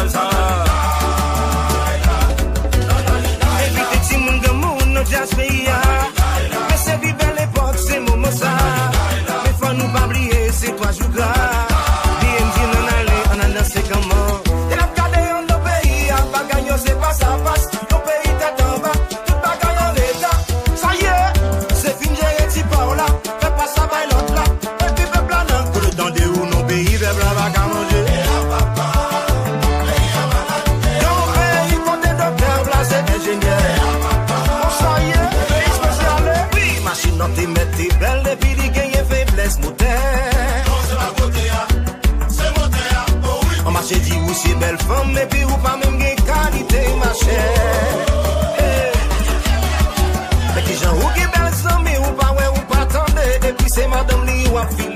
salsa. Évitez si moun de moun, non jazz pays. Mais c'est une belle époque, c'est moment ça. Mais faut nous pas oublier, c'est toi joue gras. BMG non allez, on a dansé comment. Et la regardé en nos pays, à bagaille, c'est pas ça passe. Nos pays tête en bas, tout bagaille en l'état. Ça y est, c'est fini, j'ai petit par là. Fais pas ça, va l'autre là. Et puis peuple là, non. Pour le temps de où nos pays, peuple là, va qu'à manger. Dans mon pays, quand t'es docteur, là, c'est ingénieur. Ça y est, pays spécial. Oui, machine dans tes mètres, t'es belle, depuis les gains, faiblesse, moteur. Non, c'est la beauté, c'est monté, oh oui. On marche dit ou c'est belle femme, mais puis ou pas même gain qualité, ma chère. Mais qui j'en ou qui belle somme, ou pas ouais, ou pas attendez. Et puis c'est madame li ou a fini.